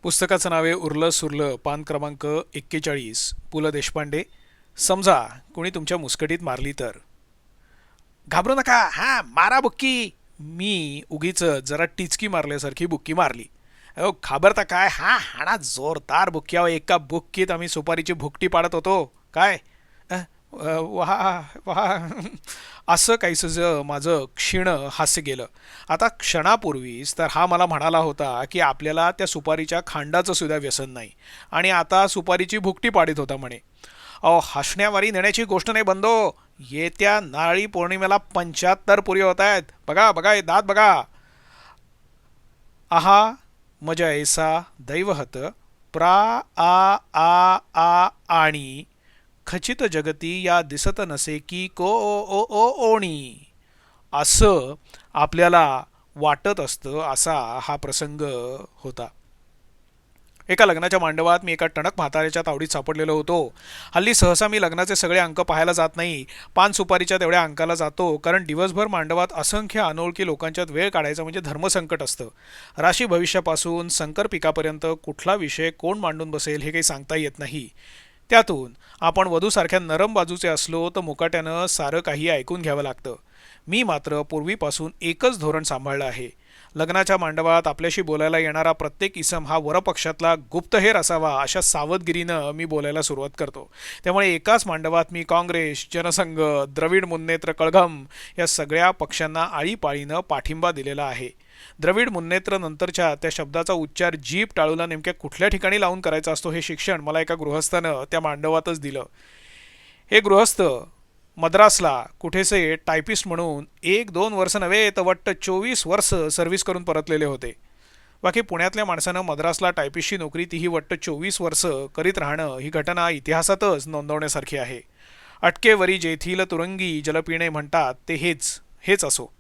पुस्तकाचं नाव आहे उरलं सुरलं, पान क्रमांक 41, पु ल देशपांडे. समजा कोणी तुमच्या मुस्कटीत मारली तर घाबरू नका, हा मारा बुक्की. मी उगीच जरा टिचकी मारल्यासारखी बुक्की मारली. अहो घाबरता काय, हा हाणा जोरदार बुक्क्या. एका बुक्कीत आम्ही सुपारीची भुकटी पाडत होतो काय. वा वा. असं काहीसं माझं क्षीण हास्य गेलं. आता क्षणापूर्वीच तर हा मला म्हणाला होता की आपल्याला त्या सुपारीच्या खांडाचं सुद्धा व्यसन नाही, आणि आता सुपारीची भुकटी पाडित होता म्हणे. अहो हसण्यावारी नेण्याची गोष्ट नाही बंदो. येत्या नारळी पौर्णिमेला 75 पुरी होत आहेत. बघा बघा, दात बघा. आहा मजा ऐसा दैवहत प्रा आ आ आ आणि खचित जगती या दिसत नसे की को ओ ओ ओ ओणी. असं आपल्याला वाटत असतं, असा हा प्रसंग होता. एका लग्नाच्या मांडवात मी एका टणक म्हाताऱ्याच्या तावडीत सापडलेलो होतो. हल्ली सहसा मी लग्नाचे सगळे अंक पाहायला जात नाही, पान सुपारीच्या तेवढ्या अंकाला जातो, कारण दिवसभर मांडवात असंख्य अनोळखी लोकांच्यात वेळ काढायचं म्हणजे धर्मसंकट असतं. राशी भविष्यापासून संकर पिकापर्यंत कुठला विषय कोण मांडून बसेल हे काही सांगता येत नाही. त्यातून आपण वधूसारख्या नरम बाजूचे असलो तर मुकाट्यानं सारं काही ऐकून घ्यावं लागतं. मी मात्र पूर्वीपासून एकच धोरण सांभाळलं आहे. लग्नाच्या मांडवात आपल्याशी बोलायला येणारा प्रत्येक इसम हा वरपक्षातला गुप्तहेर असावा, अशा सावधगिरीनं मी बोलायला सुरुवात करतो. त्यामुळे एकाच मांडवात मी काँग्रेस, जनसंघ, द्रविड मुन्नेत्र कळघम या सगळ्या पक्षांना आळीपाळीनं पाठिंबा दिलेला आहे. द्रविड मुन्नेत्र नंतरच्या त्या शब्दाचा उच्चार जीभ टाळूला नेमक्या कुठल्या ठिकाणी लावून करायचा असतो हे शिक्षण मला एका गृहस्थानं त्या मांडवातच दिलं. हे गृहस्थ मद्रासला कुठेसे टायपिस्ट म्हणून 1-2 वर्ष नव्हे तर वाटतं 24 वर्ष सर्व्हिस करून परतलेले होते. बाकी पुण्यातल्या माणसानं मद्रासला टायपिस्टची नोकरी, तीही वाटतं 24 वर्ष करीत राहणं, ही घटना इतिहासातच नोंदवण्यासारखी आहे. अटकेवरी जेथील तुरंगी जलपिणे म्हणतात ते हेच हेच असो.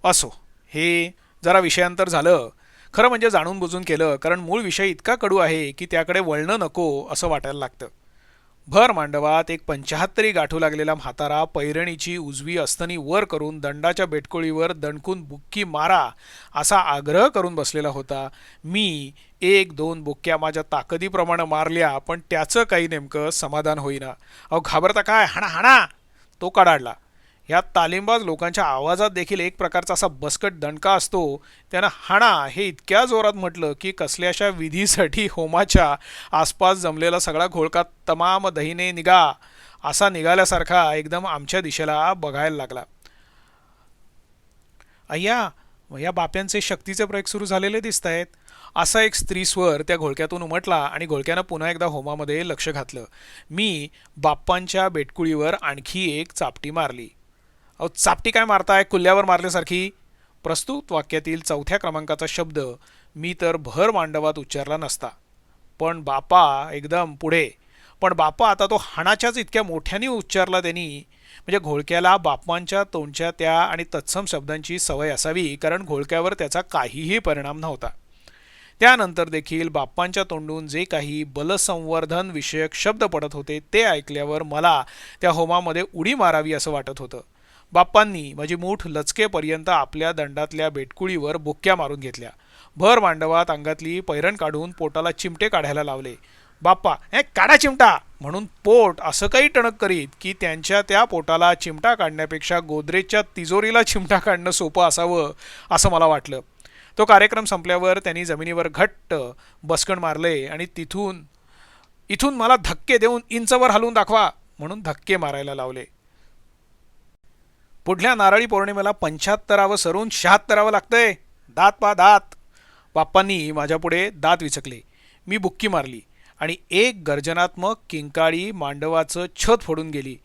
असो, हे जरा विषयांतर झालं. खरं म्हणजे जाणून बुजून केलं, कारण मूळ विषय इतका कडू आहे की त्याकडे वळणं नको असं वाटायला लागतं. भर मांडवात एक 75 गाठू लागलेला म्हातारा पैरणीची उजवी अस्तनी वर करून दंडाच्या बेटकोळीवर दणकून बुक्की मारा असा आग्रह करून बसलेला होता. मी 1-2 बुक्क्या माझ्या ताकदीप्रमाणे मारल्या, पण त्याचं काही नेमकं समाधान होईना. अहो घाबरता काय, हाणा हाणा. तो कडाडला. ह्या तालीमबाज लोकांच्या आवाजात देखील एक प्रकारचा असा बसकट दणका असतो. त्यानं हाणा हे इतक्या जोरात म्हटलं की कसल्याशा विधीसाठी होमाच्या आसपास जमलेला सगळा घोळका तमाम दहीने निघा असा निघाल्यासारखा एकदम आमच्या दिशेला बघायला लागला. अय्या, या बाप्यांचे शक्तीचे प्रयोग सुरू झालेले दिसत आहेत, असा एक स्त्रीस्वर त्या घोळक्यातून उमटला, आणि घोळक्यानं पुन्हा एकदा होमामध्ये लक्ष घातलं. मी बाप्पांच्या बेटकुळीवर आणखी एक चापटी मारली. अहो चापटी काय मारताय, कुल्ल्यावर मारल्यासारखी. प्रस्तुत वाक्यातील 4थ्या क्रमांकाचा शब्द मी तर भर मांडवात उच्चारला नसता, पण बापा एकदम पुढे. पण बापा आता तो हाणाच्याच इतक्या मोठ्याने उच्चारला त्यांनी, म्हणजे घोळक्याला बाप्पांच्या तोंडच्या त्या आणि तत्सम शब्दांची सवय असावी, कारण घोळक्यावर त्याचा काहीही परिणाम नव्हता. त्यानंतर देखील बाप्पांच्या तोंडून जे काही बलसंवर्धन विषयक शब्द पडत होते ते ऐकल्यावर मला त्या होमामध्ये उडी मारावी असं वाटत होतं. बाप्पांनी माझी मूठ लचकेपर्यंत आपल्या दंडातल्या बेटकुळीवर बुक्क्या मारून घेतल्या. भर मांडवात अंगातली पैरण काढून पोटाला चिमटे काढायला लावले. बाप्पा हे काढा चिमटा म्हणून पोट असं काही टणक करीत की त्यांच्या त्या पोटाला चिमटा काढण्यापेक्षा गोदरेजच्या तिजोरीला चिमटा काढणं सोपं असावं असं मला वाटलं. तो कार्यक्रम संपल्यावर त्यांनी जमिनीवर घट्ट बसकण मारले आणि इथून मला धक्के देऊन इंचवर हलवून दाखवा म्हणून धक्के मारायला लावले. पुढल्या नारळी पौर्णिमेला 75वे सरून 76वे लागतंय. दात पा दात. बाप्पांनी माझ्यापुढे दात विचकले. मी बुक्की मारली आणि एक गर्जनात्मक किंकाळी मांडवाचं छत फोडून गेली.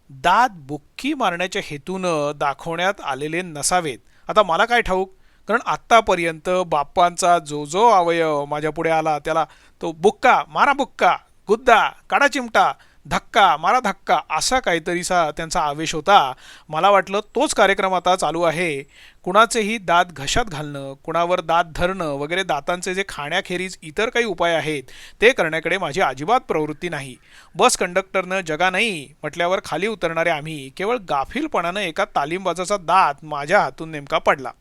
दात बुक्की मारण्याच्या हेतूनं दाखवण्यात आलेले नसावेत, आता मला काय ठाऊक, कारण आत्तापर्यंत बाप्पांचा जो जो अवयव माझ्यापुढे आला त्याला तो बुक्का मारा बुक्का, गुद्दा काढा चिमटा, धक्का मारा धक्का असा काहीतरीसा त्यांचा आवेश होता. मला वाटलं तोच कार्यक्रम आता चालू आहे. कुणाचेही दात घशात घालणं, कुणावर दात धरणं वगैरे दातांचे जे खाण्याखेरीज इतर काही उपाय आहेत ते करण्याकडे माझी अजिबात प्रवृत्ती नाही. बस कंडक्टरनं जगा नाही म्हटल्यावर खाली उतरणारे आम्ही केवळ गाफीलपणानं एका तालीमबाजाचा दात माझ्या हातून नेमका पडला.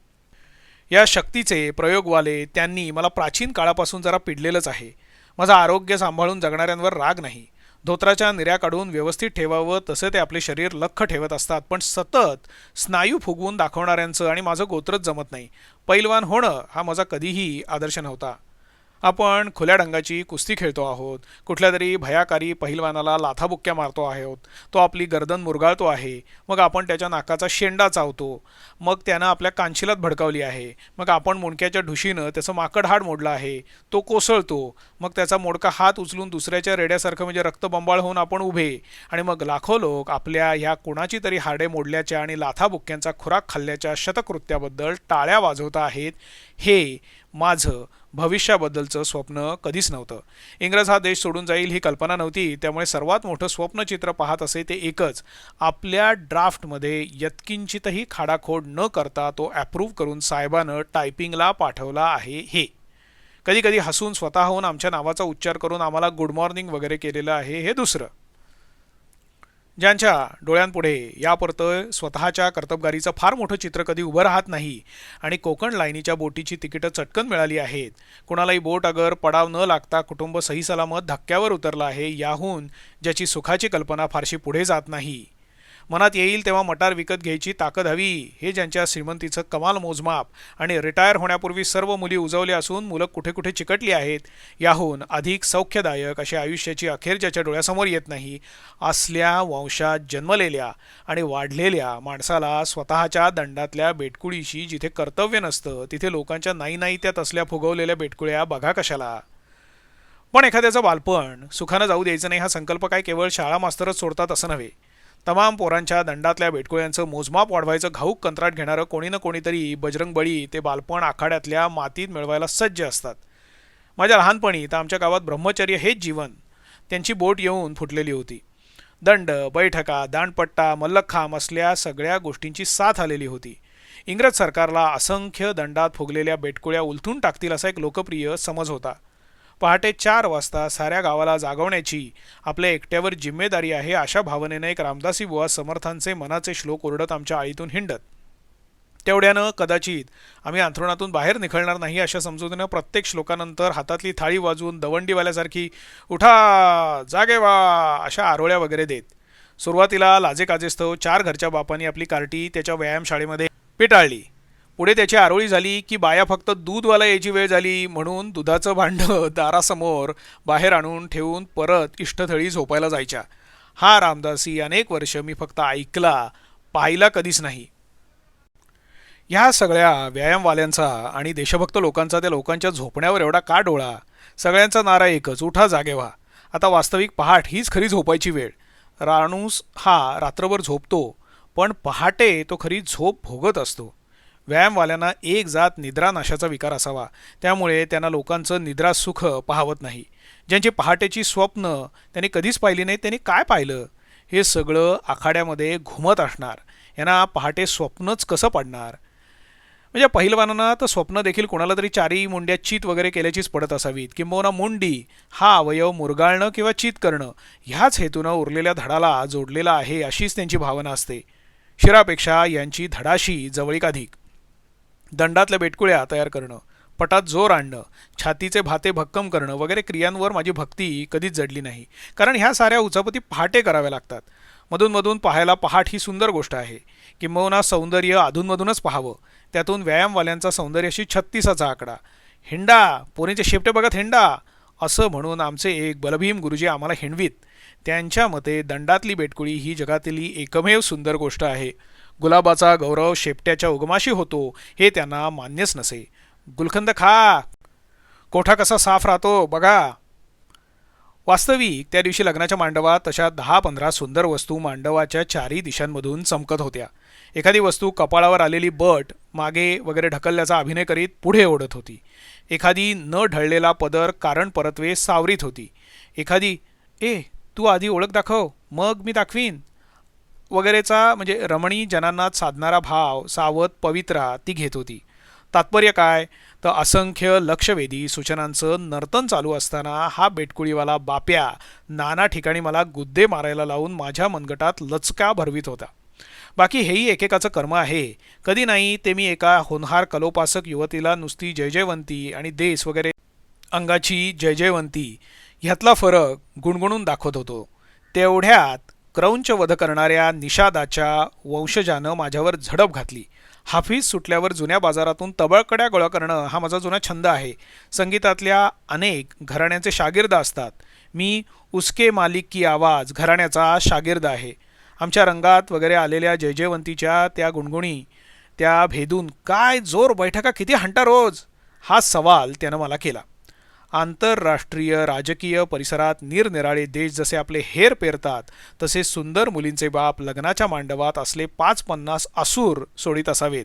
या शक्तीचे प्रयोगवाले त्यांनी मला प्राचीन काळापासून जरा पिडलेलंच आहे. माझं आरोग्य सांभाळून जगणाऱ्यांवर राग नाही. धोत्राच्या निऱ्या काढून व्यवस्थित ठेवावं तसे ते आपले शरीर लख्ख ठेवत असतात, पण सतत स्नायू फुगवून दाखवणाऱ्यांचं आणि माझं गोत्रच जमत नाही. पैलवान होणं हा माझा कधीही आदर्श नव्हता. आपण खुल्या ढंगाची कुस्ती खेळतो आहोत, कुठल्या तरी भयाकारी पहिलवानाला लाथाबुक्क्या मारतो आहोत, तो आपली गर्दन मुरगाळतो आहे, मग आपण त्याच्या नाकाचा शेंडा चावतो, मग त्यानं आपल्या कांशिलात भडकावली आहे, मग आपण मुंडक्याच्या ढुशीनं त्याचं माकड हाड मोडलं आहे, तो कोसळतो, मग त्याचा मोडका हात उचलून दुसऱ्याच्या रेड्यासारखं म्हणजे रक्तबंबाळ होऊन आपण उभे, आणि मग लाखो लोक आपल्या ह्या कुणाची तरी हाडे मोडल्याच्या आणि लाथाबुक्क्यांचा खुराक खाल्ल्याच्या शतकृत्याबद्दल टाळ्या वाजवत आहेत. हे माझं भविष्याबद्दलचं स्वप्न कधीच नव्हतं. इंग्रज हा देश सोडून जाईल ही कल्पना नव्हती, त्यामुळे सर्वात मोठं स्वप्नचित्र पाहत असे ते एकच, आपल्या ड्राफ्टमध्ये यत्किंचितही खाडाखोड न करता तो ॲप्रूव्ह करून साहेबानं टायपिंगला पाठवला आहे. हे कधी कधी हसून स्वतःहून आमच्या नावाचा उच्चार करून आम्हाला गुड मॉर्निंग वगैरे केलेलं आहे हे दुसरं. ज्यांच्या डोळ्यांपुढे यापुरतं स्वतःच्या कर्तबगारीचं फार मोठं चित्र कधी उभं राहत नाही आणि कोकण लाईनीच्या बोटीची तिकीटं चटकन मिळाली आहेत, कुणालाही बोट अगर पडाव न लागता कुटुंब सही सलामत धक्क्यावर उतरलं आहे, याहून ज्याची सुखाची कल्पना फारशी पुढे जात नाही, मनात येईल तेव्हा मटार विकत घ्यायची ताकद हवी, हे ज्यांच्या श्रीमंतीचं कमाल मोजमाप आणि रिटायर होण्यापूर्वी सर्व मुली उजवल्या असून मुलं कुठे कुठे चिकटली आहेत, याहून अधिक सौख्यदायक अशी आयुष्याची अखेर ज्याच्या डोळ्यासमोर येत नाही, असल्या वंशात जन्मलेल्या आणि वाढलेल्या माणसाला स्वतःच्या दंडातल्या बेटकुळीशी जिथे कर्तव्य नसतं तिथे लोकांच्या नाही नाही त्यात असल्या फुगवलेल्या बेटकुळ्या बघा कशाला. पण एखाद्याचं बालपण सुखानं जाऊ द्यायचं नाही हा संकल्प काय केवळ शाळा मास्तरच सोडतात असं नव्हे. तमाम पोरांच्या दंडातल्या बेटकुळ्यांचं मोजमाप वाढवायचं घाऊक कंत्राट घेणारं कोणी ना कोणीतरी बजरंग बळी ते बालपण आखाड्यातल्या मातीत मिळवायला सज्ज असतात. माझ्या लहानपणी तर आमच्या गावात ब्रह्मचर्य हेच जीवन, त्यांची बोट येऊन फुटलेली होती. दंड, बैठका, दांडपट्टा, मल्लखांब असल्या सगळ्या गोष्टींची साथ आलेली होती. इंग्रज सरकारला असंख्य दंडात फुगलेल्या बेटकुळ्या उलथून टाकतील असा एक लोकप्रिय समज होता. पहाटे 4 वाजता साऱ्या गावाला जागवण्याची आपल्या एकट्यावर जिम्मेदारी आहे अशा भावनेने एक रामदासी बुवा समर्थांचे मनाचे श्लोक ओरडत आमच्या आळीतून हिंडत. तेवढ्यानं कदाचित आम्ही अंथरुणातून बाहेर निघणार नाही अशा समजुतीनं प्रत्येक श्लोकानंतर हातातली थाळी वाजवून दवंडीवाल्यासारखी उठा जागे वा अशा आरोळ्या वगैरे देत. सुरुवातीला लाजेकाजेस्तव 4 घरच्या बापांनी आपली कार्टी त्याच्या व्यायामशाळेमध्ये पिटाळली. पुढे त्याची आरोळी झाली की बाया फक्त दूधवाला यायची वेळ झाली म्हणून दुधाचं भांडं दारासमोर बाहेर आणून ठेवून परत इष्टथळी झोपायला जायच्या. हा रामदासी अनेक वर्ष मी फक्त ऐकला, पाहिला कधीच नाही. ह्या सगळ्या व्यायामवाल्यांचा आणि देशभक्त लोकांचा त्या लोकांच्या झोपण्यावर एवढा का डोळा? सगळ्यांचा नारा एकच, उठा जागे व्हा. आता वास्तविक पहाट हीच खरी झोपायची वेळ. राणूस हा रात्रभर झोपतो, पण पहाटे तो खरी झोप भोगत असतो. व्यायामवाल्यांना एक जात निद्रानाशाचा विकार असावा, त्यामुळे त्यांना लोकांचं निद्रासुख पाहावत नाही. ज्यांची पहाटेची स्वप्न त्यांनी कधीच पाहिली नाही त्यांनी काय पाहिलं? हे सगळं आखाड्यामध्ये घुमत असणार, यांना पहाटे स्वप्नच कसं पडणार? म्हणजे पहिलवानांना तर स्वप्न देखील कोणाला तरी 4 मुंड्या चित वगैरे केल्याचीच पडत असावीत, किंबहुना मुंडी हा अवयव मुरगाळणं किंवा चित करणं ह्याच हेतूनं उरलेल्या धडाला जोडलेला आहे अशीच त्यांची भावना असते. शिरापेक्षा यांची धडाशी जवळीक अधिक. दंडातल्या बेटकुळ्या तयार करणं, पटात जोर आणणं, छातीचे भाते भक्कम करणं वगैरे क्रियांवर माझी भक्ती कधीच जडली नाही, कारण ह्या साऱ्या उचापती पहाटे कराव्या लागतात. मधूनमधून पाहायला पहाट ही सुंदर गोष्ट आहे, किंबहुना सौंदर्य अधूनमधूनच पाहावं. त्यातून व्यायामवाल्यांचा सौंदर्याशी 36चा आकडा. हिंडा पोरींचे शेपटे बघत हिंडा असं म्हणून आमचे एक बलभीम गुरुजी आम्हाला हिंडवीत. त्यांच्या मते दंडातली बेटकुळी ही जगातली एकमेव सुंदर गोष्ट आहे. गुलाबाचा गौरव शेपट्याच्या उगमाशी होतो हे त्यांना मान्यच नसे. गुलखंद खा, कोठा कसा साफ राहतो बघा. वास्तविक त्या दिवशी लग्नाच्या मांडवात तशा 10-15 सुंदर वस्तू मांडवाच्या 4ही दिशांमधून चमकत होत्या. एखादी वस्तू कपाळावर आलेली बट मागे वगैरे ढकलल्याचा अभिनय करीत पुढे ओढत होती. एखादी न ढळलेला पदर कारण परतवे सावरीत होती. एखादी तू आधी ओळख दाखव मग मी दाखवीन वगैरेचा म्हणजे रमणी जनांना साधणारा भाव सावध पवित्रा ती घेत होती. तात्पर्य काय तर असंख्य लक्षवेधी सूचनांचं नर्तन चालू असताना हा बेटकुळीवाला बाप्या नाना ठिकाणी मला गुद्दे मारायला लावून माझ्या मनगटात लचका भरवीत होता. बाकी हेही एकेकाचं कर्म आहे. कधी नाही ते मी एका होनहार कलोपासक युवतीला नुसती जयजयवंती आणि देस वगैरे अंगाची जयजयवंती ह्यातला फरक गुणगुणून दाखवत होतो. तेवढ्यात क्रौंच वध करणाऱ्या निषादाच्या वंशजानं माझ्यावर झडप घातली. हाफीज सुटल्यावर जुन्या बाजारातून तबळकड्या गोळा करणं हा माझा जुना छंद आहे. संगीतातल्या अनेक घराण्यांचे शागिर्द असतात. मी उसके मालिक की आवाज घराण्याचा शागिर्द आहे. आमच्या रंगात वगैरे आलेल्या जयजयवंतीच्या त्या गुणगुणी त्या भेदून काय जोर बैठका किती हाणता रोज, हा सवाल त्यानं मला केला. आंतरराष्ट्रीय राजकीय परिसरात निरनिराळे देश जसे आपले हेर पेरतात तसे सुंदर मुलींचे बाप लग्नाच्या मांडवात असले 5-50 असूर सोडित असावेत.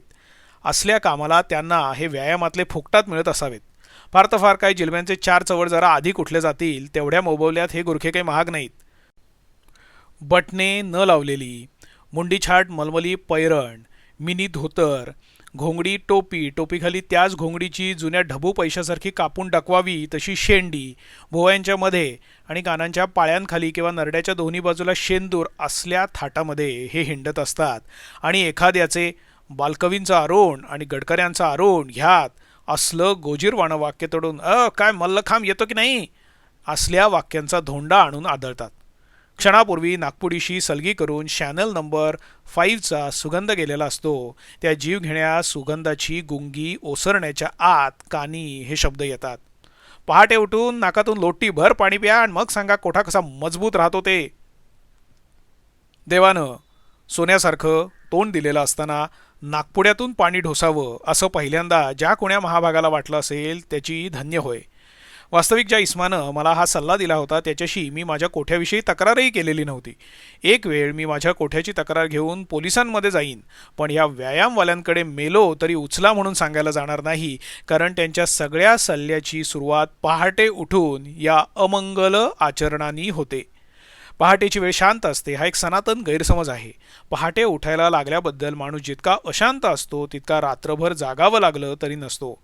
असल्या कामाला त्यांना हे व्यायामातले फुकटात मिळत असावेत. फार तर फार काही जिलब्यांचे 4 चवड जरा आधी कुठले जातील तेवढ्या मोबवल्यात हे गुरखे काही महाग नाहीत. बटणे न लावलेली, मुंडीछाट मलमली पैरण, मिनी धोतर, घोंगडी टोपी, टोपीखाली त्याच घोंगडीची जुन्या ढबू पैशासारखी कापून टाकवावी तशी शेंडी, भोवयांच्या मध्ये आणि कानांच्या पाळ्यांखाली किंवा नरड्याच्या दोन्ही बाजूला शेंदूर असल्या थाटामध्ये हे हिंडत असतात. आणि एखाद्याचे बालकवींचं आरोण आणि गडकऱ्यांचं आरोण ह्यात असलं गोजीरवाणं वाक्य तोडून काय मल्लखांब येतो की नाही असल्या वाक्यांचा धोंडा आणून आदळतात. क्षणापूर्वी नागपुडीशी सलगी करून शॅनल नंबर 5चा सुगंध गेलेला असतो. त्या जीवघेण्या सुगंधाची गुंगी ओसरण्याच्या आत कानी हे शब्द येतात. पहाटे उठून नाकातून लोटी भर पाणी प्या आणि मग सांगा कोठा कसा मजबूत राहतो ते. देवानं सोन्यासारखं तोंड दिलेलं असताना नागपुड्यातून पाणी ढोसावं असं पहिल्यांदा ज्या कोण्या महाभागाला वाटलं असेल त्याची धन्य होय. वास्तविक ज्या इस्मानं मला हा सल्ला दिला होता त्याच्याशी मी माझ्या कोठ्याविषयी तक्रारही केलेली नव्हती. एक वेळ मी माझ्या कोठ्याची तक्रार घेऊन पोलिसांमध्ये जाईन, पण या व्यायामवाल्यांकडे मेलो तरी उचला म्हणून सांगायला जाणार नाही, कारण त्यांच्या सगळ्या सल्ल्याची सुरुवात पहाटे उठून या अमंगल आचरणांनी होते. पहाटेची वेळ शांत असते हा एक सनातन गैरसमज आहे. पहाटे उठायला लागल्याबद्दल माणूस जितका अशांत असतो तितका रात्रभर जागावं लागलं तरी नसतो.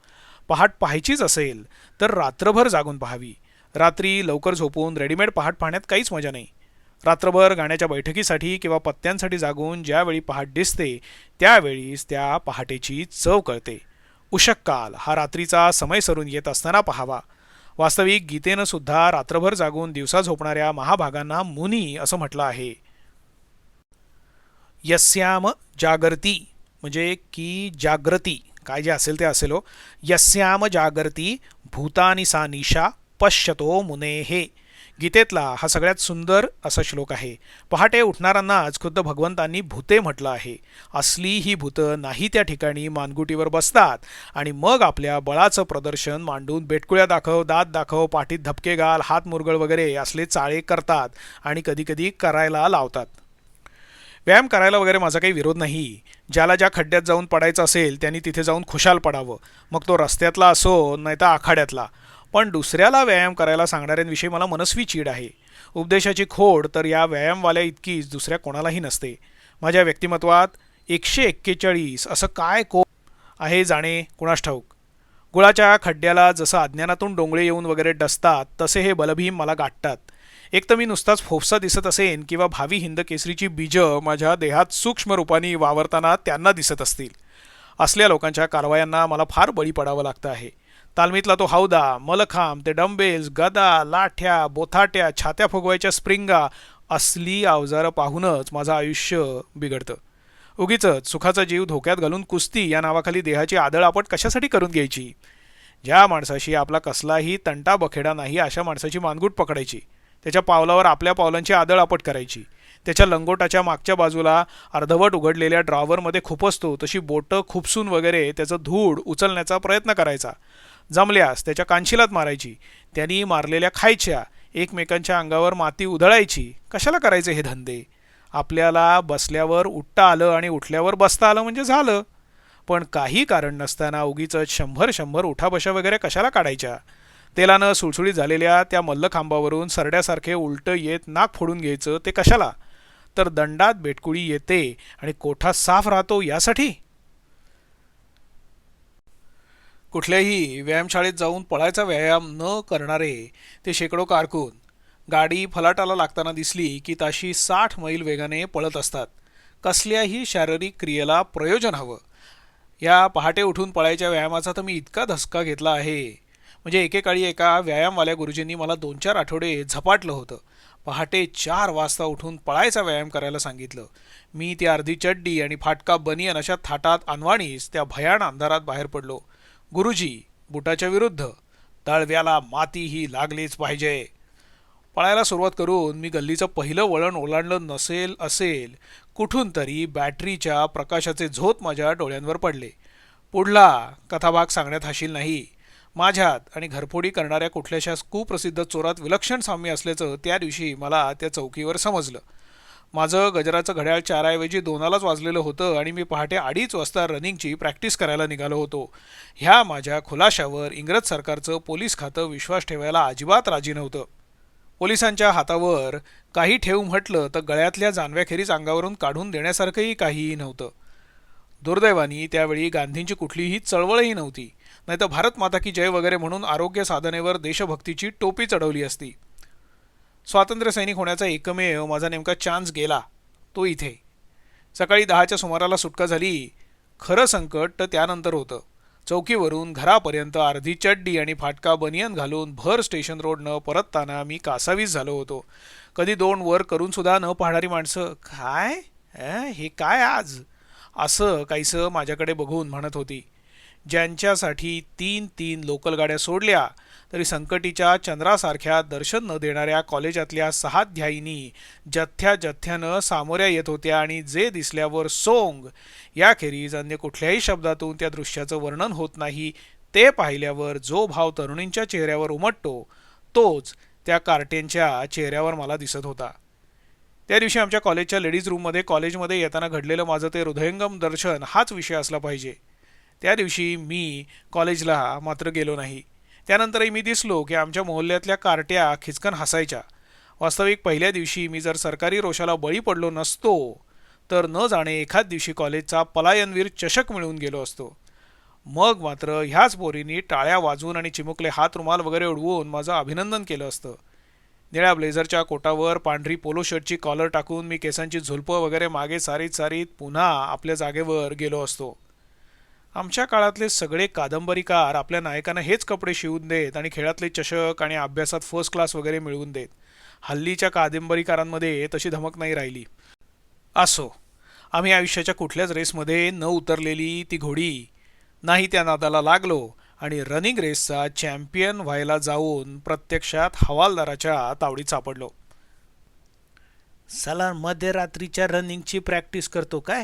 पहाट पाहायचीच असेल तर रात्रभर जागून पाहावी. रात्री लवकर झोपून रेडीमेड पहाट पाहण्यात काहीच मजा नाही. रात्रभर गाण्याच्या बैठकीसाठी किंवा पत्त्यांसाठी जागून ज्यावेळी पहाट दिसते त्यावेळीच त्या पहाटेची चव कळते. उषक्काल हा रात्रीचा समय सरून येत असताना पहावा. वास्तविक गीतेनं सुद्धा रात्रभर जागून दिवसा झोपणाऱ्या महाभागांना मुनी असं म्हटलं आहे. यस्याम जागर्ती म्हणजे की जागृती काय जे असेल ते असेल हो. यस्याम जागर्ती भूतानी सा निशा पश्यतो मुनेहे. गीतेतला हा सगळ्यात सुंदर असा श्लोक आहे. पहाटे उठणाऱ्यांनाच खुद्द भगवंतांनी भूते म्हटलं आहे. असली ही भूतं नाही त्या ठिकाणी मानगुटीवर बसतात आणि मग आपल्या बळाचं प्रदर्शन मांडून बेटकुळ्या दाखव, दात दाखव, पाठीत धपके घाल, हात मुरगळ वगैरे असले चाळे करतात आणि कधीकधी करायला लावतात. व्यायाम करायला वगैरे माझा काही विरोध नाही. ज्याला ज्या खड्ड्यात जाऊन पडायचं असेल त्यांनी तिथे जाऊन खुशाल पडावं, मग तो रस्त्यातला असो नाही तर आखाड्यातला. पण दुसऱ्याला व्यायाम करायला सांगणाऱ्यांविषयी मला मनस्वी चीड आहे. उपदेशाची खोड तर या व्यायामवाल्या इतकीच दुसऱ्या कोणालाही नसते. माझ्या व्यक्तिमत्वात 141 असं काय आहे जाणे कुणास ठाऊक. गुळाच्या खड्ड्याला जसं अज्ञानातून डोंगळे येऊन वगैरे डसतात तसे हे बलभीम मला गाठतात. एक तर मी नुसताच फोफसा दिसत असेन किंवा भावी हिंद केसरीची बीजं माझ्या देहात सूक्ष्म रूपाने वावरताना त्यांना दिसत असतील. असल्या लोकांच्या कारवायांना मला फार बळी पडावं लागतं आहे. तालमीतला तो हौदा, मलखांब, ते डंबेल्स, गदा, लाठ्या, बोथाट्या, छात्या फुगवायच्या स्प्रिंगा असली अवजारं पाहूनच माझं आयुष्य बिघडतं. उगीच सुखाचा जीव धोक्यात घालून कुस्ती या नावाखाली देहाची आदळआपट कशासाठी करून घ्यायची. ज्या माणसाशी आपला कसलाही तंटा बखेडा नाही अशा माणसाची मानगूट पकडायची, त्याच्या पावलावर आपल्या पावलांची आदळआपट करायची, त्याच्या लंगोटाच्या मागच्या बाजूला अर्धवट उघडलेल्या ड्रॉवरमध्ये खुपसतो तशी बोटं खुपसून वगैरे त्याचं धूळ उचलण्याचा प्रयत्न करायचा. जमल्यास त्याच्या कानशिलात मारायची, त्यांनी मारलेल्या खायच्या, एकमेकांच्या अंगावर माती उधळायची. कशाला करायचे हे धंदे. आपल्याला बसल्यावर उठता आलं आणि उठल्यावर बसता आलं म्हणजे झालं. पण काही कारण नसताना उगीच 100 उठाबशा वगैरे कशाला काढायच्या. तेलानं सुळसुळीत झालेल्या त्या मल्लखांबावरून सरड्यासारखे उलटं येत नाक फोडून घ्यायचं ते कशाला. तर दंडात बेटकुळी येते आणि कोठा साफ राहतो यासाठी. कुठल्याही व्यायामशाळेत जाऊन पळायचा व्यायाम न करणारे ते शेकडो कारकून गाडी फलाटाला लागताना दिसली की ताशी 60 मैल वेगाने पळत असतात. कसल्याही शारीरिक क्रियेला प्रयोजन हवं. या पहाटे उठून पळायच्या व्यायामाचा तर मी इतका धसका घेतला आहे. म्हणजे एकेकाळी एका व्यायामवाल्या गुरुजींनी मला 2-4 आठवडे झपाटलं होतं. पहाटे 4 वाजता उठून पळायचा व्यायाम करायला सांगितलं. मी ती अर्धी चड्डी आणि फाटका बनियन अशा थाटात अनवाणीच त्या भयाण अंधारात बाहेर पडलो. गुरुजी, बुटाच्या विरुद्ध, तळव्याला माती ही लागलीच पाहिजे. पळायला सुरुवात करून मी गल्लीचं पहिलं वळण ओलांडलं नसेल असेल, कुठून तरी बॅटरीच्या प्रकाशाचे झोत माझ्या डोळ्यांवर पडले. पुढला कथाभाग सांगण्यात हशील नाही. माझ्यात आणि घरफोडी करणाऱ्या कुठल्याशा कुप्रसिद्ध चोरात विलक्षण साम्य असल्याचं त्या दिवशी मला त्या चौकीवर समजलं. माझं गजराचं घड्याळ 4 ऐवजी 2लाच वाजलेलं होतं आणि मी पहाटे 2:30 वाजता रनिंगची प्रॅक्टिस करायला निघालो होतो. ह्या माझ्या खुलाशावर इंग्रज सरकारचं पोलीस खातं विश्वास ठेवायला अजिबात राजी नव्हतं. पोलिसांच्या हातावर काही ठेव म्हटलं तर गळ्यातल्या जानव्याखेरीज अंगावरून काढून देण्यासारखंही काहीही नव्हतं. दुर्दैवानी त्यावेळी गांधींची कुठलीही चळवळही नव्हती, नाहीतर भारत माता की जय वगैरे म्हणून आरोग्य साधनेवर देशभक्तीची टोपी चढवली असती. स्वातंत्र्य सैनिक होण्याचा एकमेव माझा नेमका चान्स गेला तो इथे. सकाळी 10च्या सुमाराला सुटका झाली. खरं संकट तर त्यानंतर होतं. चौकीवरून घरापर्यंत अर्धी चड्डी आणि फाटका बनियन घालून भर स्टेशन रोड न परतताना मी कासावीस झालो होतो. कधी 2 वर करून सुद्धा न पाहणारी माणसं, काय हे काय आज, असं काहीसं माझ्याकडे बघून म्हणत होती. ज्यांच्यासाठी 3-3 लोकल गाड्या सोडल्या तरी संकटीच्या चंद्रासारख्या दर्शन न देणाऱ्या कॉलेजातल्या 6 अध्यायिनी जथ्या जथ्यानं सामोऱ्या येत होत्या आणि जे दिसल्यावर सोंग याखेरीज अन्य कुठल्याही शब्दातून त्या दृश्याचं वर्णन होत नाही, ते पाहिल्यावर जो भाव तरुणींच्या चेहऱ्यावर उमटतो तोच त्या कार्टेंच्या चेहऱ्यावर मला दिसत होता. त्या दिवशी आमच्या कॉलेजच्या लेडीज रूममध्ये कॉलेजमध्ये येताना घडलेलं माझं ते हृदयंगम दर्शन हाच विषय असला पाहिजे. त्या दिवशी मी कॉलेजला मात्र गेलो नाही. त्यानंतरही मी दिसलो की आमच्या मोहल्ल्यातल्या कार्ट्या खिचकन हसायच्या. वास्तविक पहिल्या दिवशी मी जर सरकारी रोषाला बळी पडलो नसतो तर न जाणे एखाद दिवशी कॉलेजचा पलायनवीर चषक मिळवून गेलो असतो. मग मात्र ह्याच पोरींनी टाळ्या वाजवून आणि चिमुकले हात रुमाल वगैरे उडवून माझं अभिनंदन केलं असतं. निळ्या ब्लेझरच्या कोटावर पांढरी पोलो शर्टची कॉलर टाकून मी केसांची झुलपं वगैरे मागे सारीत सारीत पुन्हा आपल्या जागेवर गेलो असतो. आमच्या काळातले सगळे कादंबरीकार आपल्या नायकांना हेच कपडे शिवून देत आणि खेळातले चषक आणि अभ्यासात फर्स्ट क्लास वगैरे मिळवून देत. हल्लीच्या कादंबरीकारांमध्ये तशी धमक नाही राहिली. असो, आम्ही आयुष्याच्या कुठल्याच रेसमध्ये न उतरलेली ती घोडी, नाही त्या नादाला लागलो आणि रनिंग रेसचा चॅम्पियन व्हायला जाऊन प्रत्यक्षात हवालदाराच्या तावडीत सापडलो. साला मध्यरात्रीच्या रनिंगची प्रॅक्टिस करतो काय?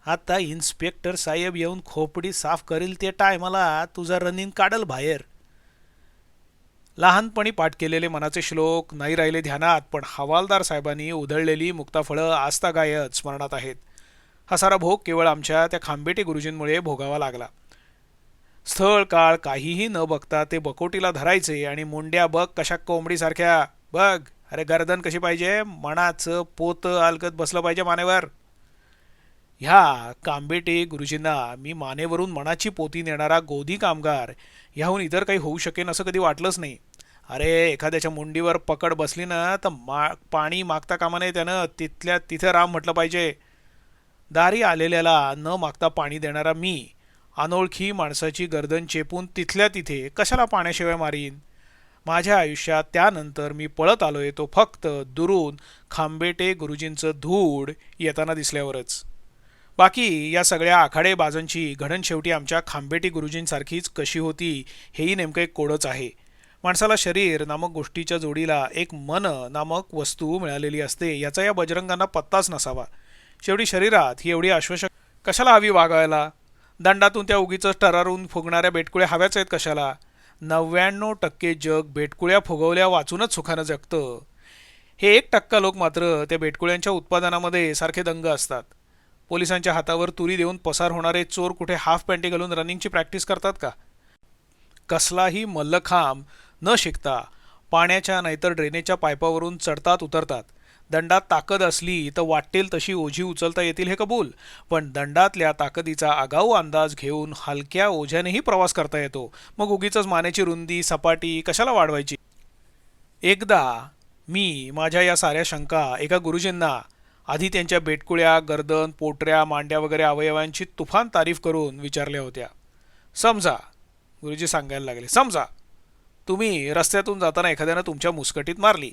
आता इन्स्पेक्टर साहेब येऊन खोपडी साफ करील ते टायमाला तुझा रनिंग काढल बाहेर. लहानपणी पाठ केलेले मनाचे श्लोक नाही राहिले ध्यानात, पण हवालदार साहेबांनी उधळलेली मुक्ताफळं आजतागायत स्मरणात आहेत. हा सारा भोग केवळ आमच्या त्या खांबेटे गुरुजींमुळे भोगावा लागला. स्थळ काळ काहीही न बघता ते बकोटीला धरायचे आणि मुंड्या बघ कशा कोंबडीसारख्या, बघ अरे गर्दन कशी पाहिजे, मनाचं पोत अलगत बसलं पाहिजे मानेवर. ह्या कांबेटे गुरुजींना मी मानेवरून मनाची पोती नेणारा गोदी कामगार ह्याहून इतर काही होऊ शकेन असं कधी वाटलंच नाही. अरे एखाद्याच्या मुंडीवर पकड बसली ना तर पाणी मागता कामा नये, त्यानं तिथल्या तिथं राम म्हटलं पाहिजे. दारी आलेल्याला न मागता पाणी देणारा मी अनोळखी माणसाची गर्दन चेपून तिथल्या तिथे कशाला पाण्याशिवाय मारीन. माझ्या आयुष्यात त्यानंतर मी पळत आलोय तो फक्त दुरून खांबेटे गुरुजींचं धूळ येताना दिसल्यावरच. बाकी या सगळ्या आखाडे बाजांची घडण शेवटी आमच्या खांबेटी गुरुजींसारखीच कशी होती हेही नेमकं एक कोडच आहे. माणसाला शरीर नामक गोष्टीच्या जोडीला एक मन नामक वस्तू मिळालेली असते याचा या बजरंगांना पत्ताच नसावा. शेवटी शरीरात ही एवढी आश्वासक कशाला हवी वागायला? दंडातून त्या उगीच टरारून फुगणाऱ्या बेटकुळ्या हव्याच आहेत कशाला? 99% जग बेटकुळ्या फुगवल्या वाचूनच सुखानं जगतं. हे 1% लोक मात्र त्या बेटकुळ्यांच्या उत्पादनामध्ये सारखे दंग असतात. पोलिसांच्या हातावर तुरी देऊन पसार होणारे चोर कुठे हाफ पॅन्टी घालून रनिंगची प्रॅक्टिस करतात का? कसलाही मल्लखांब न शिकता पाण्याच्या नाहीतर ड्रेनेजच्या पाईपावरून चढतात उतरतात. दंडात ताकद असली तर वाटेल तशी ओझी उचलता येतील हे कबूल, पण दंडातल्या ताकदीचा आगाऊ अंदाज घेऊन हलक्या ओझ्यानेही प्रवास करता येतो. मग उगीच मानेची रुंदी सपाटी कशाला वाढवायची? एकदा मी माझ्या या साऱ्या शंका एका गुरुजींना आधी त्यांच्या बेटकुळ्या, गर्दन, पोटऱ्या, मांड्या वगैरे अवयवांची तुफान तारीफ करून विचारल्या होत्या. समजा, गुरुजी सांगायला लागले, समजा तुम्ही रस्त्यातून जाताना एखाद्यानं तुमच्या मुस्कटीत मारली.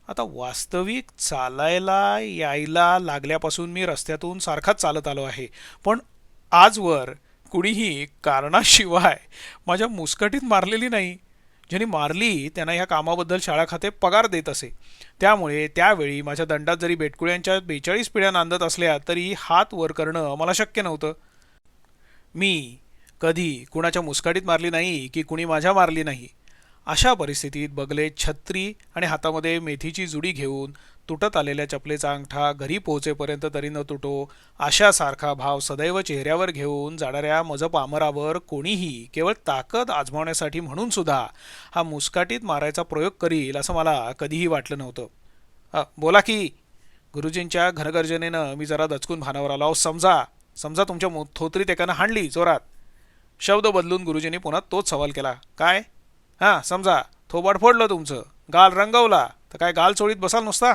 आता वास्तविक चालायला यायला लागल्यापासून मी रस्त्यातून सारखाच चालत आलो आहे, पण आजवर कुणीही कारणाशिवाय माझ्या मुस्कटीत मारलेली नाही. ज्यांनी मारली त्यांना ह्या कामाबद्दल शाळा खाते पगार देत असे. त्यामुळे त्यावेळी माझ्या दंडात जरी बेटकुळ्यांच्या 42 पिढ्या नांदत असल्या तरी हात वर करणं मला शक्य नव्हतं. मी कधी कुणाच्या मुस्काटीत मारली नाही की कुणी माझ्या मारली नाही. अशा परिस्थितीत बगले छत्री आणि हातामध्ये मेथीची जुडी घेऊन तुटत आलेल्या चपलेचा अंगठा घरी पोहोचेपर्यंत तरी न तुटो अशासारखा भाव सदैव चेहऱ्यावर घेऊन जाणाऱ्या मज पामरावर कोणीही केवळ ताकद आजमावण्यासाठी म्हणून सुद्धा हा मुस्काटीत मारायचा प्रयोग करील असं मला कधीही वाटलं नव्हतं. बोला की. गुरुजींच्या घनगर्जनेनं मी जरा दचकून भानावर आलो. समजा समजा तुमच्या थोत्रीत एकानं हाणली जोरात. शब्द बदलून गुरुजींनी पुन्हा तोच सवाल केला. काय? हां, समजा थोबाड फोडलं तुमचं, गाल रंगवला, तर काय गाल चोळीत बसाल नुसता?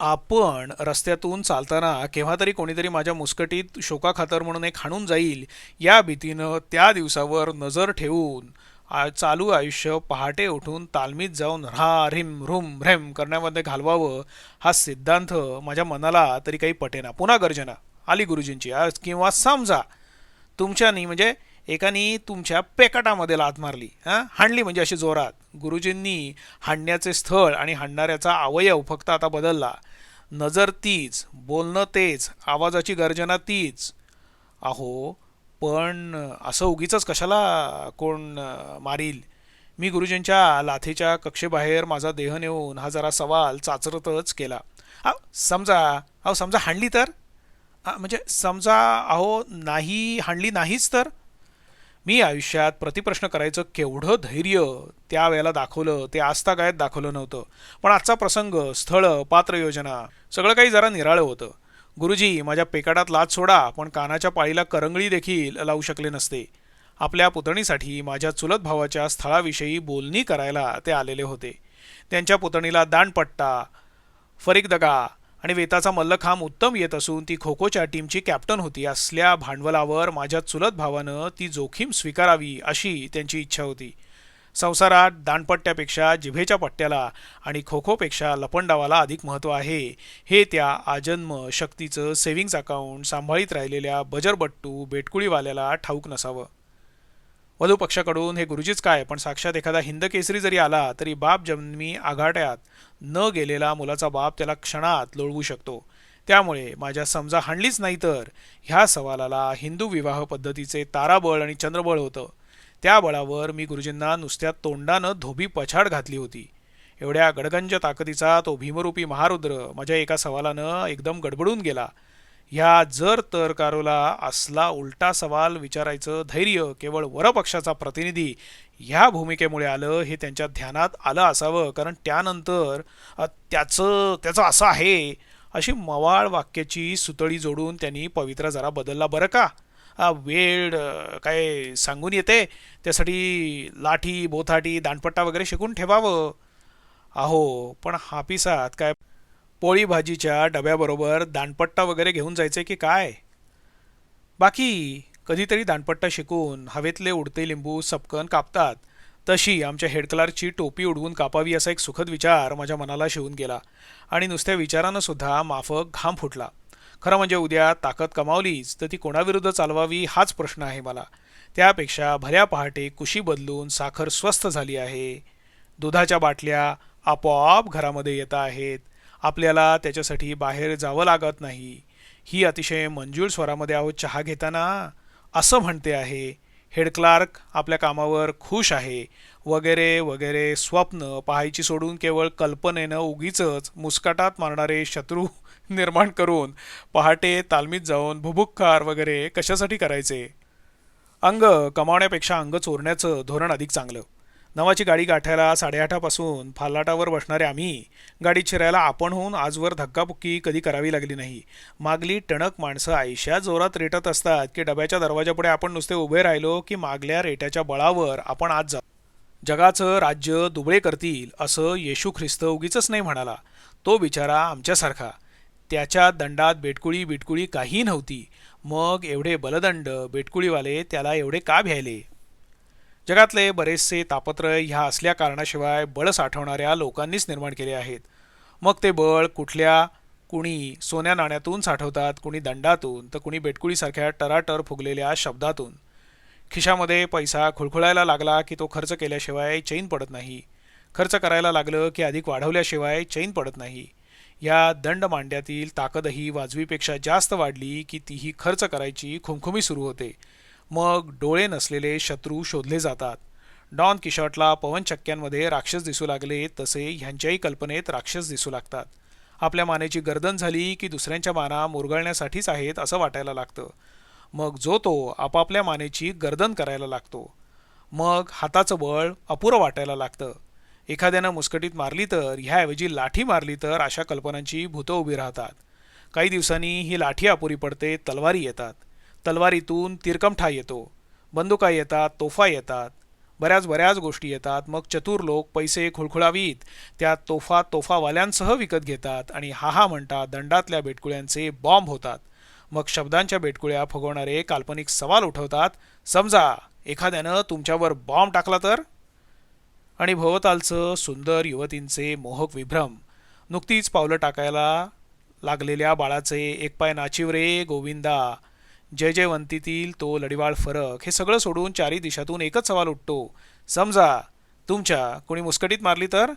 आपण रस्त्यातून चालताना केव्हा तरी कोणीतरी माझ्या मुस्कटीत शोकाखातर म्हणून एक हाणून जाईल या भीतीनं त्या दिवसावर नजर ठेवून चालू आयुष्य पहाटे उठून तालमीत जाऊन रा रिम रुम रेम करण्यामध्ये घालवावं हा सिद्धांत माझ्या मनाला तरी काही पटेना. पुन्हा गर्जना आली गुरुजींची. किंवा समजा तुमच्यानी म्हणजे एकानी तुमच्या पेकाटामध्ये लाथ मारली, हाणली म्हणजे अशी जोरात. गुरुजींनी हाणण्याचे स्थळ आणि हाणणाऱ्याचा अवयव फक्त आता बदलला. नजर तीच, बोलणं तेच, आवाजाची गर्जना तीच. अहो, पण असं उगीच कशाला कोण मारील? मी गुरुजींच्या लाथेच्या कक्षेबाहेर माझा देह नेऊन हा जरा सवाल चाचरतच केला. समजा, अहो समजा हाणली तर? म्हणजे समजा, अहो नाही हाणली नाहीच तर? मी आयुष्यात प्रतिप्रश्न करायचं केवढं धैर्य त्यावेळेला दाखवलं ते आजतागायत दाखवलं नव्हतं. पण आजचा प्रसंग, स्थळ, पात्रयोजना सगळं काही जरा निराळं होतं. गुरुजी माझ्या पेकाटात लाच सोडा पण कानाच्या पाळीला करंगळी देखील लावू शकले नसते. आपल्या पुतणीसाठी माझ्या चुलत भावाच्या स्थळाविषयी बोलणी करायला ते आलेले होते. त्यांच्या पुतणीला दांडपट्टा, फरीकदगा आणि वेताचा मल्लखांब उत्तम येत असून ती खो खोच्या टीमची कॅप्टन होती. असल्या भांडवलावर माझ्या चुलत भावानं ती जोखीम स्वीकारावी अशी त्यांची इच्छा होती. संसारात दांडपट्ट्यापेक्षा जिभेच्या पट्ट्याला आणि खो खोपेक्षा लपंडावाला अधिक महत्त्व आहे हे त्या आजन्म शक्तीचं सेव्हिंग्ज अकाउंट सांभाळीत राहिलेल्या बजरबट्टू बेटकुळीवाल्याला ठाऊक नसावं. वधू पक्षाकडून हे गुरुजीच काय, पण साक्षात एखादा हिंदकेसरी जरी आला तरी बाप जन्मी आघाट्यात न गेलेला मुलाचा बाप त्याला क्षणात लोळवू शकतो. त्यामुळे माझ्या समजा हाणलीच नाही तर ह्या सवालाला हिंदू विवाह पद्धतीचे ताराबळ आणि चंद्रबळ होतं. त्या बळावर मी गुरुजींना नुसत्या तोंडानं धोबी पछाड घातली होती. एवढ्या गडगंज ताकदीचा तो भीमरूपी महारुद्र माझ्या एका सवालानं एकदम गडबडून गेला. ह्या जर तर कारोला असला उलटा सवाल विचारायचं धैर्य केवळ वरपक्षाचा प्रतिनिधी ह्या भूमिकेमुळे आलं हे त्यांच्या ध्यानात आलं असावं. कारण त्यानंतर त्याचं असं आहे अशी मवाळ वाक्याची सुतळी जोडून त्यांनी पवित्रा जरा बदलला बरं का. वेळ काय सांगून येते, त्यासाठी लाठी बोथाटी दांडपट्टा वगैरे शिकून ठेवावं. अहो पण हापिसात काय पोळी भाजीच्या डब्याबरोबर दांडपट्टा वगैरे घेऊन जायचे की काय? बाकी कधीतरी दांडपट्टा शिकून हवेतले उडते लिंबू सपकन कापतात तशी आमच्या हेडक्लार्कची टोपी उडवून कापावी असा एक सुखद विचार माझ्या मनाला शिवून गेला आणि नुसत्या विचारानं सुद्धा माफक घाम फुटला. खरं म्हणजे उद्या ताकद कमावलीच तर ती कोणाविरुद्ध चालवावी हाच प्रश्न आहे मला. त्यापेक्षा भल्या पहाटे कुशी बदलून साखर स्वस्त झाली आहे. दुधाच्या बाटल्या आपोआप घरामध्ये येत आहेत. आपल्याला त्याच्यासाठी बाहेर जावं लागत नाही. ही अतिशय मंजूळ स्वरामध्ये आहोत चहा घेताना असं म्हणते आहे. हेडक्लार्क आपल्या कामावर खुश आहे वगैरे वगैरे स्वप्न पाहायची सोडून केवळ कल्पनेनं उगीचच मुस्काटात मारणारे शत्रू निर्माण करून पहाटे तालमीत जाऊन भुभुक्कार वगैरे कशासाठी करायचे? अंग कमावण्यापेक्षा अंग चोरण्याचं धोरण अधिक चांगलं. नवाची गाडी गाठायला 8:30पासून फालाटावर बसणारे आम्ही गाडीत शिरायला आपण होऊन आजवर धक्काबुक्की कधी करावी लागली नाही. मागली टणक माणसं आयशा जोरात रेटत असतात की डब्याच्या दरवाजापुढे आपण नुसते उभे राहिलो की मागल्या रेट्याच्या बळावर आपण आज जातो. जगाचं राज्य दुबळे करतील असं येशू ख्रिस्त उगीच नाही म्हणाला. तो बिचारा आमच्यासारखा त्याच्या दंडात बेटकुळी बिटकुळी काही नव्हती. मग एवढे बलदंड बेटकुळीवाले त्याला एवढे का भ्यायले? जगातले बरेचसे तापत्रय ह्या असल्या कारणाशिवाय बळ साठवणाऱ्या लोकांनीच निर्माण केले आहेत. मग ते बळ कुणी सोन्या नाण्यातून साठवतात, कुणी दंडातून, तर कुणी बेटकुळीसारख्या टराटर फुगलेल्या शब्दातून. खिशामध्ये पैसा खुळखुळायला लागला की तो खर्च केल्याशिवाय चैन पडत नाही. खर्च करायला लागलं की अधिक वाढवल्याशिवाय चैन पडत नाही. या दंड मांड्यातील ताकदही वाजवीपेक्षा जास्त वाढली की तीही खर्च करायची खुमखुमी सुरू होते. मग डोळे नसलेले शत्रू शोधले जातात. डॉन किशॉटला पवनचक्क्यांमध्ये राक्षस दिसू लागले तसे ह्यांच्याही कल्पनेत राक्षस दिसू लागतात. आपल्या मानेची गर्दन झाली की दुसऱ्यांच्या माना मुरगळण्यासाठीच आहेत असं वाटायला लागतं. मग जो तो आपापल्या मानेची गर्दन करायला लागतो. मग हाताचं बळ अपुरं वाटायला लागतं. एखाद्यानं मुस्कटीत मारली तर, ह्याऐवजी लाठी मारली तर, अशा कल्पनांची भूतं उभी राहतात. काही दिवसांनी ही लाठी अपुरी पडते, तलवारी येतात. तलवारीतून तिरकमठा येतो. बंदुका येतात, तोफा येतात. बऱ्याच बऱ्याच गोष्टी येतात. मग चतुर लोक पैसे खुळखुळावीत त्या तोफावाल्यांसह विकत घेतात आणि हा हा म्हणतात दंडातल्या बेटकुळ्यांचे बॉम्ब होतात. मग शब्दांच्या बेटकुळ्या फुगवणारे काल्पनिक सवाल उठवतात. समजा एखाद्यानं तुमच्यावर बॉम्ब टाकला तर? आणि भोवतालचं सुंदर युवतींचे मोहक विभ्रम, नुकतीच पावलं टाकायला लागलेल्या बाळाचे एक पाय नाचिव रे गोविंदा, जय जयवंतीतील तो लढीवाळ फरक, हे सगळं सोडून चारी दिशातून एकच सवाल उठतो. समजा तुमच्या कुणी मुस्कटीत मारली तर?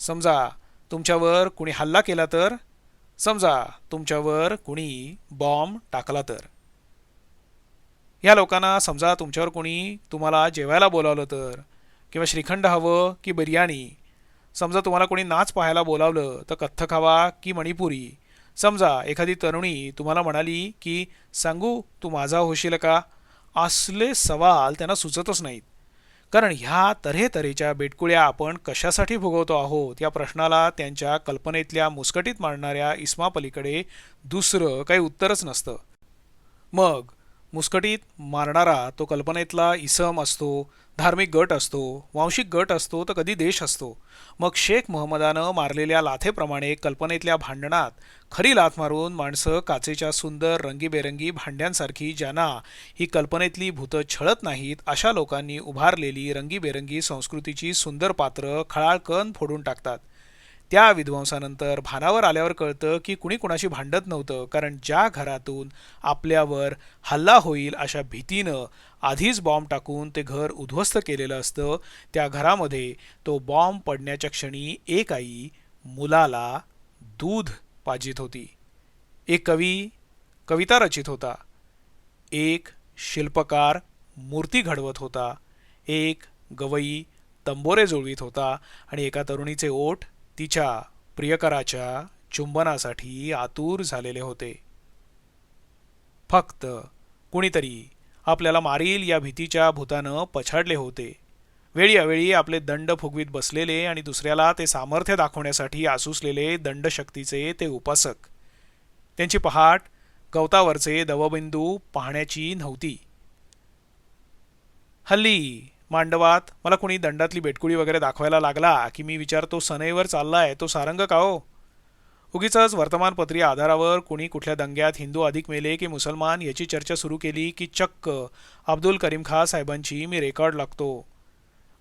समजा तुमच्यावर कुणी हल्ला केला तर? समजा तुमच्यावर कुणी बॉम्ब टाकला तर? या लोकांना समजा तुमच्यावर कुणी तुम्हाला जेवायला बोलावलं तर, किंवा श्रीखंड हवं की बिर्याणी, समजा तुम्हाला कोणी नाच पाहायला बोलावलं तर कथ्थक हवा की मणिपुरी, समजा एखादी तरुणी तुम्हाला म्हणाली की सांगू तू माझा होशील का, असले सवाल त्यांना सुचतच नाहीत. कारण ह्या तऱ्हेतऱ्हेच्या बेटकुळ्या आपण कशासाठी भोगवतो आहोत या प्रश्नाला त्यांच्या कल्पनेतल्या मुस्कटीत मारणाऱ्या इस्मापलीकडे दुसरं काही उत्तरच नसतं. मग मुस्कटीत मारणारा तो कल्पनेतला इसम असतो, धार्मिक गट असतो, वांशिक गट असतो, तर कधी देश असतो. मग शेख महम्मदानं मारलेल्या लाथेप्रमाणे कल्पनेतल्या भांडणात खरी लाथ मारून माणसं काचेच्या सुंदर रंगीबेरंगी भांड्यांसारखी, ज्यांना ही कल्पनेतली भूतं छळत नाहीत, अशा लोकांनी उभारलेली रंगीबेरंगी संस्कृतीची सुंदर पात्र खळाळकन फोडून टाकतात. त्या विध्वंसानंतर भानावर आल्यावर कळतं की कुणी कुणाशी भांडत नव्हतं, कारण ज्या घरातून आपल्यावर हल्ला होईल अशा भीतीनं आधीच बॉम्ब टाकून ते घर उद्ध्वस्त केलेलं असतं, त्या घरामध्ये तो बॉम्ब पडण्याच्या क्षणी एक आई मुलाला दूध पाजित होती. एक कवी कविता रचित होता. एक शिल्पकार मूर्ती घडवत होता. एक गवई तंबोरे जुळवीत होता आणि एका तरुणीचे ओठ तिच्या प्रियकराच्या चुंबनासाठी आतुर झालेले होते. फक्त कुणीतरी आपल्याला मारील या भीतीच्या भूतानं पछाडले होते. वेळी अवेळी आपले दंड फुगवीत बसलेले आणि दुसऱ्याला ते सामर्थ्य दाखवण्यासाठी आसुसलेले दंडशक्तीचे ते उपासक. त्यांची पहाट गवतावरचे दवबिंदू पाहण्याची नव्हती. हल्ली मांडवात मला कुणी दंडातली बेटकुळी वगैरे दाखवायला लागला की मी विचारतो, सनईवर चाललाय तो सारंग का हो? उगीचच वर्तमानपत्री आधारावर कुणी कुठल्या दंग्यात हिंदू अधिक मेले की मुसलमान याची चर्चा सुरू केली की चक्क अब्दुल करीम खां साहेबांची मी रेकॉर्ड लागतो.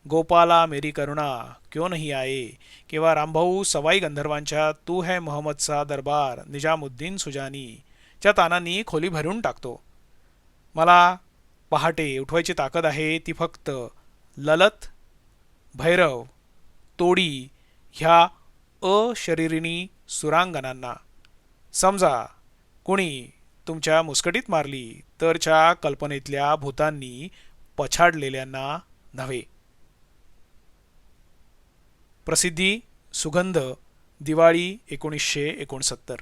गोपाला मेरी करुणा क्यों नहीं आए, किंवा रामभाऊ सवाई गंधर्वांच्या तू है मोहम्मदचा दरबार निजामुद्दीन सुजानी च्या तानांनी खोली भरून टाकतो. मला पहाटे उठवायची ताकद आहे ती फक्त ललत, भैरव, तोडी ह्या अशरीरिणी सुरांगणांना. समजा कुणी तुमच्या मुस्कटीत मारली तरच्या कल्पनेतल्या भूतांनी पछाडलेल्यांना नव्हे. प्रसिद्धी सुगंध, दिवाळी 1969.